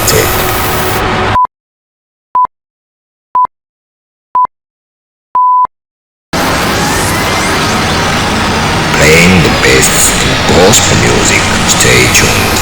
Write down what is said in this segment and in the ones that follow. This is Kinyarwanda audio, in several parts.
connected. Playing the best in gospel music. Stay tuned.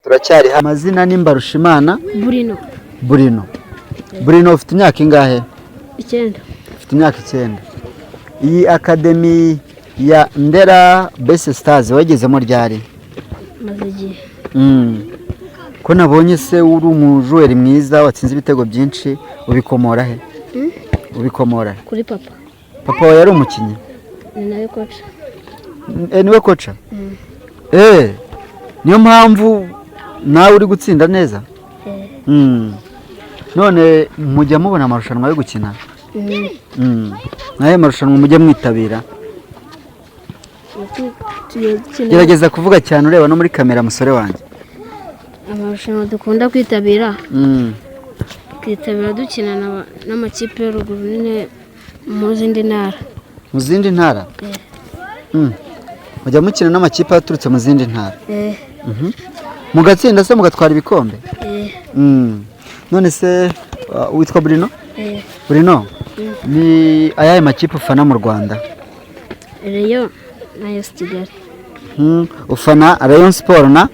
Turacyari amazina ni Mbarushimana Burino ufite imyaka ingahe? 9. Ufite imyaka 9. Iyi academy ya Ndera Best Stars wagezemo ryari? Mazegiye. Ko nabonye se uri umujuweri mwiza watsinze ibitego byinshi ubikomora he? Ubikomora kuri papa. Papa wawe yari umukinnyi? Ni nawe kocha. Niwe kocha? Niyo mpamvu nawe uri gutsinda neza? None mujya mubona amarushanwa yo gukina? Naye marushanwa mujya mwitabira? Gerageza kuvuga cyane ureba no muri kamera musore wanjye. Amarushanwa dukunda kwitabira. Kwitabira dukina n'amakipe y'uruguru nyine mu zindi ntara. Mu zindi ntara? Mujya mukina n'amakipe aturutse mu zindi ntara? Mugatsinda se mugatwara ibikombe? None se witwa Burino? Burino ni ayahe makipe ufana mu Rwanda? Rayon na Kigali. Ufana Rayon Sport na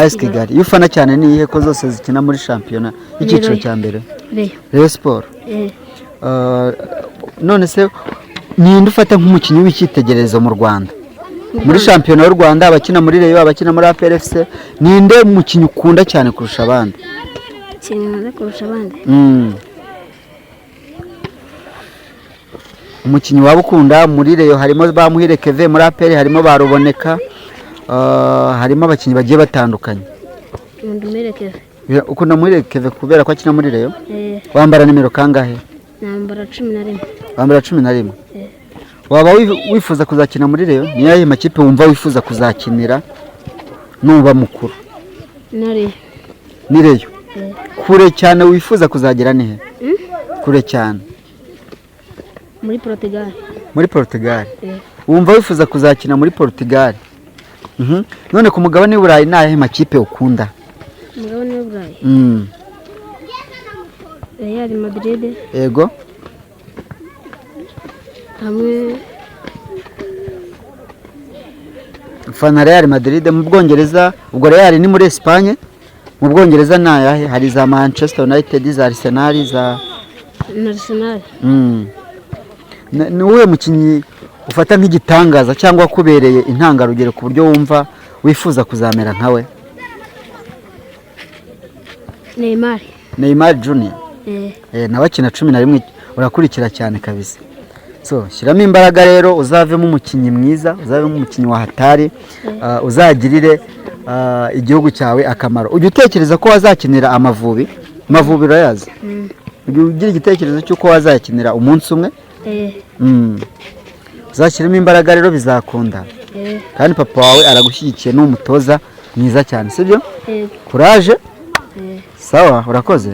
Kigali. Ufana cyane ni ihe ko zose zikina muri shampiyona y'ikiciro cya mbere? Rayon Sport. None se ninde ufata nk'umukinnyi w'icyitegererezo mu Rwanda? Muri shampiyona y'u Rwanda abakina muri Rayon, abakina muri APRFC, ninde umukinnyi ukunda cyane kurusha abandi? Cyane kurusha abandi. Umukinnyi waba ukunda muri Rayon harimo ba Muhire Keve, muri APR harimo baruboneka, harimo abakinnyi bagiye batandukanye. ukunda muri Keve kubera ko akina muri Rayon wambara nimero kangahe nambara 11 wambara 11 waba wifuza kuzakina muri Rayon ni yahe makipe wumva wifuza kuzakinira nuba mukuru ni Rayon kure cyane wifuza kuzagera nihe kure cyane muri Portugal wumva wifuza kuzakina muri Portugal none ku mugabane w'Uburayi nahe makipe ukunda umugabane w'Uburayi Real Madrid yego hamwe fana Real Madrid mu Bwongereza ubwo Real ni muri Espagne mu Bwongereza nayahe hari za Manchester United za Arsenal za Arsenal ni uwe mukinyi ufata nk'igitangaza cyangwa kubereye intangarugero ku buryo wumva wifuza kuzamera nkawe Neymar Junior nawe akina 11 urakurikira cyane kabisa so shyiramo imbaraga rero uzavemo umukinyi mwiza uzavemo umukinyi wa hatari uzagirire igihugu cyawe akamaro ujye utekereza ko wazakinira Amavubi urayazi ujye ugira igitekerezo cy'uko wazakinira umunsi umwe uzashyiramo imbaraga rero bizakunda kandi papa wawe aragushyigikiye n'umutoza mwiza cyane sibyo kuraje sawa urakoze